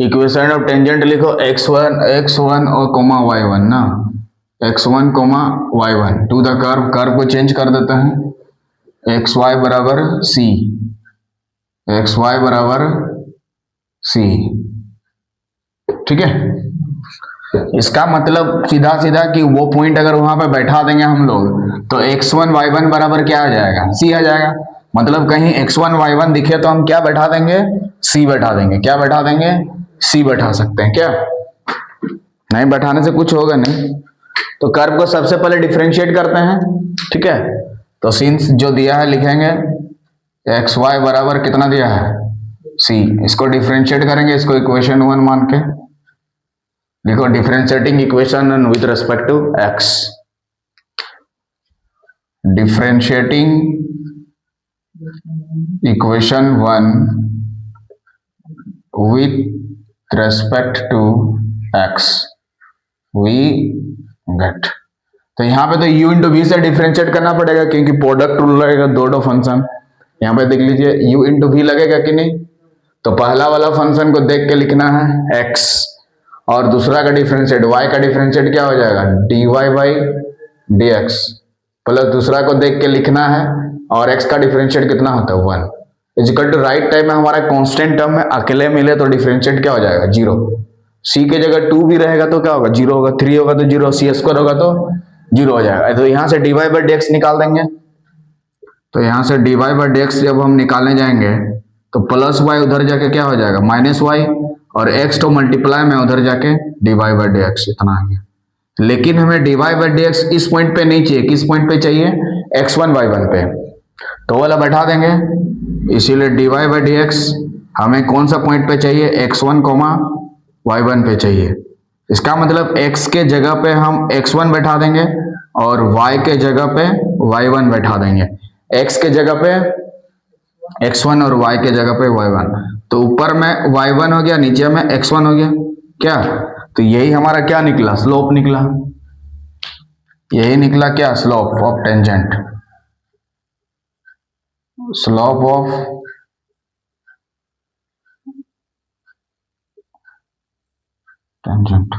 Equation of tangent लिखो x1 और coma y1 ना, x1 comma y1 to the curve, curve को change कर देते हैं, xy बराबर c, xy बराबर c, ठीक है। इसका मतलब सीधा सीधा कि वो पॉइंट अगर वहां पे बैठा देंगे हम लोग तो x1 y1 बराबर क्या आ जाएगा, c आ जाएगा। मतलब कहीं x1 y1 दिखे तो हम क्या बैठा देंगे, c बैठा देंगे। क्या बैठा देंगे, c बैठा सकते हैं क्या, नहीं बैठाने से कुछ होगा नहीं। तो कर्व को सबसे पहले डिफरेंशिएट करते हैं, ठीक है। तो सिंस जो दिया है लिखेंगे xy बराबर कितना दिया है, c, इसको डिफरेंशिएट करेंगे, इसको इक्वेशन 1 मान के लिखो, differentiating equation with respect to x, differentiating equation 1 with respect to x, we get. तो यहाँ पे तो u इंटू वी से डिफरेंशिएट करना पड़ेगा क्योंकि प्रोडक्ट रूल लगेगा दो फंक्शन। यहाँ पे देख लीजिए u इंटू वी लगेगा कि नहीं, तो पहला वाला फंक्शन को देख के लिखना है x और दूसरा का डिफरेंशिएट y का डिफरेंशिएट क्या हो जाएगा, dy बाई dx, प्लस दूसरा को देख के लिखना है और x का डिफरेंशिएट कितना होता है 1, इजिकल टू राइट टाइम में हमारा कांस्टेंट टर्म में अकेले मिले तो डिफरेंशिएट क्या हो जाएगा 0, c के जगह 2 भी रहेगा तो क्या होगा 0 होगा, 3 होगा तो 0, c स्क्वायर होगा तो 0 हो जाएगा। तो यहाँ से dy बाई dx निकाल देंगे, तो यहाँ से dy बाई dx जब हम निकालने जाएंगे तो प्लस y उधर जाके क्या हो जाएगा माइनस y, और x तो मल्टीप्लाई में उधर जाके dy बाई dx, इतना आ गया। लेकिन हमें dy बाई dx इस पॉइंट पे नहीं चाहिए, किस पॉइंट पे चाहिए, x1 y1 पे, तो वाला बैठा देंगे। इसीलिए dy बाई dx हमें कौन सा पॉइंट पे चाहिए, x1 y1 पे चाहिए। इसका मतलब x के जगह पे हम x1 बैठा देंगे और y के जगह पे y1 बैठा देंगे, x के जगह पे x1 और y के जगह पे y1, तो ऊपर में y1 हो गया, नीचे में x1 हो गया क्या, तो यही हमारा क्या निकला, स्लोप निकला, यही निकला क्या, slope of tangent, slope of tangent,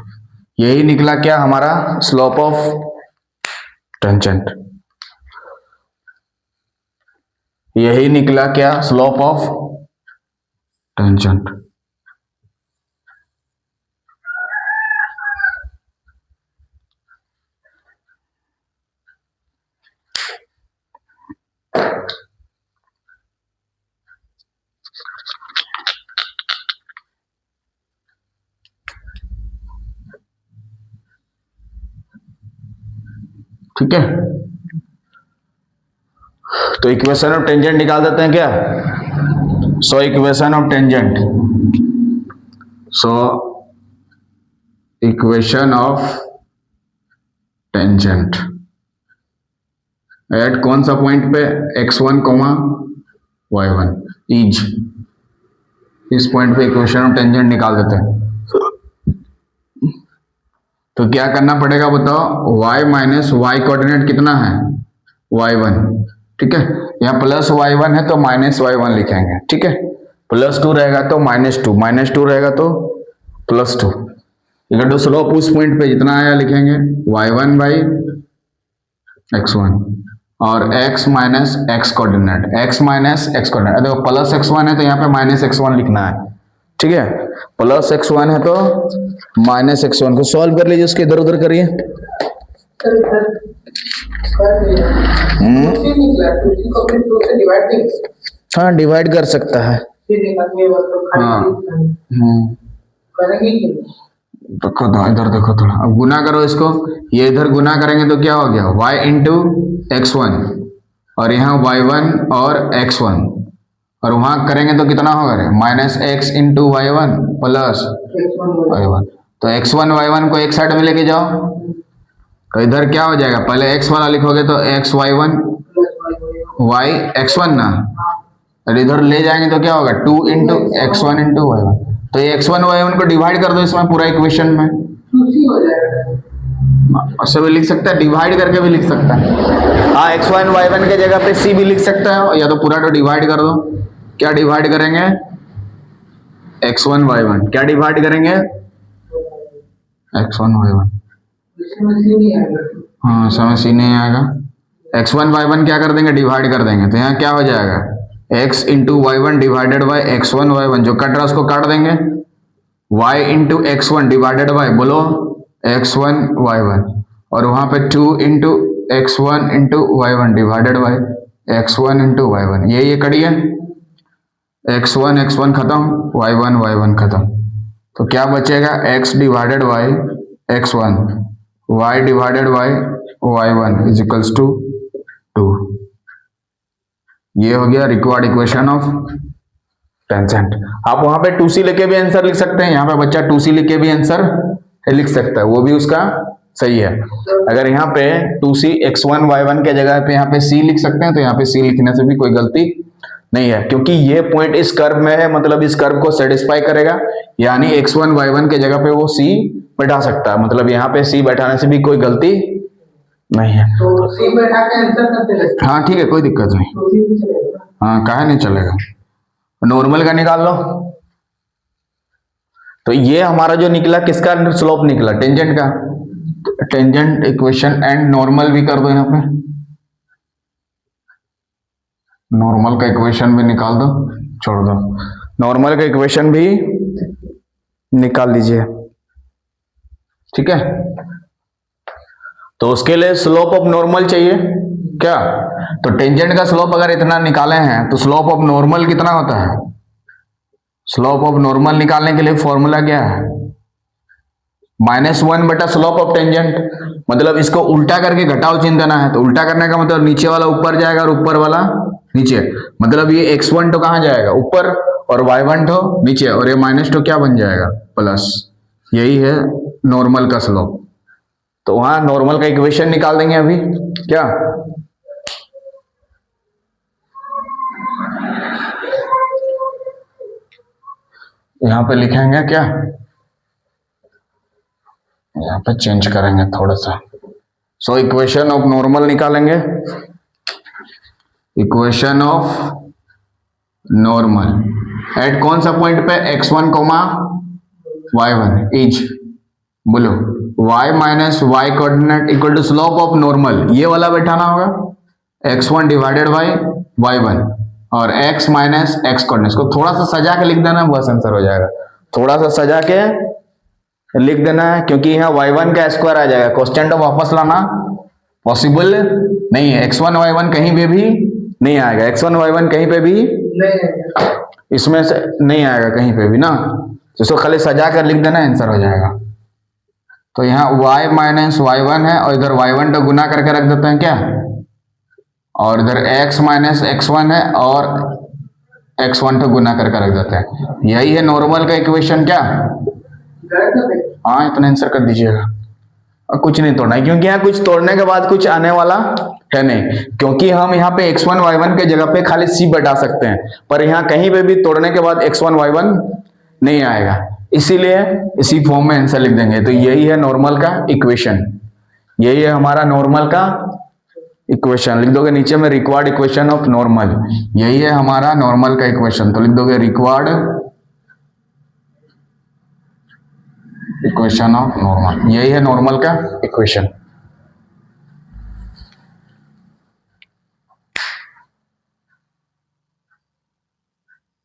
यही निकला क्या हमारा, स्लोप ऑफ टेंजेंट, यही निकला क्या, स्लोप ऑफ टेंजेंट। ठीक है, तो इक्वेशन ऑफ टेंजेंट निकाल देते हैं क्या, सो equation of tangent, so equation of tangent at कौन सा पॉइंट पे, x1 y1 इज, इस पॉइंट पे इक्वेशन ऑफ टेंजेंट निकाल देते हैं। तो क्या करना पड़ेगा बताओ, y माइनस वाई कोऑर्डिनेट कितना है y1, ठीक है, यहाँ प्लस y1 है तो माइनस y1 लिखेंगे, ठीक है, प्लस 2 रहेगा तो -2, -2 रहेगा तो +2, इक्वल टू स्लोप उस पॉइंट पे जितना आया लिखेंगे y1 बाई x1 और x minus x coordinate, x minus x coordinate, देखो प्लस x1 है तो यहाँ पे माइनस x1 लिखना है, ठीक है, प्लस x1 है तो माइनस x1 को सॉल्व कर लीजिए, उसके इधर उधर करिए। हाँ डिवाइड कर सकता है, हाँ देखो तो इधर देखो थोड़ा, अब गुना करो इसको, ये इधर गुना करेंगे तो क्या हो गया y इंटू x1 और यहाँ y1 और x1, और वहां करेंगे तो कितना होगा रे, -x into y1 plus y1, तो x1 y1 को एक साइड में लेके जाओ, तो इधर क्या हो जाएगा, पहले x वाला लिखोगे तो x y1 y x1 ना, और इधर ले जाएंगे तो क्या होगा 2 इंटू x1 इंटू y1, तो ये x1 y1 को डिवाइड कर दो इसमें पूरा इक्वेशन में, उससे भी लिख सकता है, डिवाइड करके भी लिख सकता है। हाँ, x1 y1 के जगह पे c भी लिख सकता है, या तो पूरा तो डिवाइड कर दो। क्या डिवाइड करेंगे? x1 y1 क्या डिवाइड करेंगे? x1 y1। हाँ, समय c नहीं आएगा। x1 y1 क्या कर देंगे? डिवाइड कर देंगे। तो यहाँ क्या हो जाएगा? x into y1 divided by x1 y1, जो कट रहा है उसको काट देंगे। y into x1 divided by, बोलो, x1 y1, और वहां पे 2 into x1 into y1 divided by x1 into y1। ये करिए, x1 x1 खत्म, y1 y1 खत्म। तो क्या बचेगा? x divided by x1, y divided by y1 is equals to 2। ये हो गया रिक्वायर्ड इक्वेशन ऑफ टेंजेंट। आप वहां पे 2c लेके भी आंसर लिख सकते हैं, यहाँ पे बच्चा 2c लेके भी आंसर लिख सकता है, वो भी उसका सही है। अगर यहाँ पे 2c x1 y1 के जगह पे यहाँ पे c लिख सकते हैं, तो यहाँ पे c लिखने से भी कोई गलती नहीं है, क्योंकि ये पॉइंट इस कर्व में है, मतलब इस कर्व को सेटिस्फाई करेगा, यानी x1 y1 के जगह पे वो c बैठा सकता है, मतलब यहाँ पे c बैठाने से भी कोई गलती नहीं है। तो c बैठा के आंसर करते हैं। हाँ ठीक है, कोई दिक्कत नहीं। हाँ, काहे नहीं चलेगा, नॉर्मल का निकाल लो। तो ये हमारा जो निकला किसका स्लोप निकला? टेंजेंट का। टेंजेंट इक्वेशन एंड नॉर्मल भी कर दो, यहाँ पे नॉर्मल का इक्वेशन भी निकाल दो, छोड़ दो, नॉर्मल का इक्वेशन भी निकाल दीजिए, ठीक है। तो उसके लिए स्लोप ऑफ नॉर्मल चाहिए क्या? तो टेंजेंट का स्लोप अगर इतना निकाले हैं, तो स्लोप ऑफ नॉर्मल कितना होता है? स्लोप ऑफ नॉर्मल निकालने के लिए फॉर्मूला क्या है? -1 बटा स्लोप ऑफ टेंजेंट। मतलब इसको उल्टा करके घटाव चिन्ह देना है, तो उल्टा करने का मतलब नीचे वाला ऊपर जाएगा और ऊपर वाला नीचे। मतलब ये x1 तो कहाँ जाएगा? ऊपर, और y1 तो नीचे, और ये माइनस तो क्या बन जाएगा? प्लस। यही है नॉर्मल का स्लोप। तो वहां नॉर्मल का इक्वेशन निकाल देंगे अभी, क्या? यहां पे लिखेंगे क्या? यहाँ पे चेंज करेंगे थोड़ा सा। सो इक्वेशन ऑफ नॉर्मल निकालेंगे। इक्वेशन ऑफ नॉर्मल एट कौन सा पॉइंट पे? x1 y1 इज, बोलो, y minus Y coordinate equal to slope of normal. ये वाला बैठाना होगा, x1 डिवाइडेड बाई y1 और x माइनस x कोऑर्डिनेट। को थोड़ा सा सजा के लिख देना, बस आंसर हो जाएगा। थोड़ा सा सजा के लिख देना है, क्योंकि यहाँ y1 का स्क्वायर आ जाएगा। क्वेश्चन तो वापस लाना पॉसिबल नहीं है। x1 y1 कहीं पे भी नहीं आएगा, x1 y1 कहीं पे भी इसमें से नहीं आएगा कहीं पे भी ना। इसको खाली सजा कर लिख देना, आंसर हो जाएगा। तो यहाँ y माइनस y1 है, और इधर y1 तो गुना करके रख देते हैं क्या, और इधर x माइनस x1 है, और x1 तो गुना करके रख देते हैं। यही है नॉर्मल का इक्वेशन, क्या? हाँ, इतना आंसर कर दीजिएगा। और कुछ नहीं तोड़ना है, क्योंकि यहाँ कुछ तोड़ने के बाद कुछ आने वाला है नहीं, क्योंकि हम यहाँ पे x1 y1 के जगह पे खाली c बैठा सकते हैं, पर यहाँ कहीं पे भी तोड़ने के बाद x1 y1 नहीं आएगा, इसीलिए इसी फॉर्म में आंसर लिख देंगे। तो यही है नॉर्मल का इक्वेशन, यही है हमारा नॉर्मल का इक्वेशन। लिख दोगे नीचे में रिक्वायर्ड इक्वेशन ऑफ नॉर्मल, यही है हमारा नॉर्मल का इक्वेशन। तो लिख दोगे रिक्वायर्ड इक्वेशन ऑफ नॉर्मल, यही है नॉर्मल का इक्वेशन।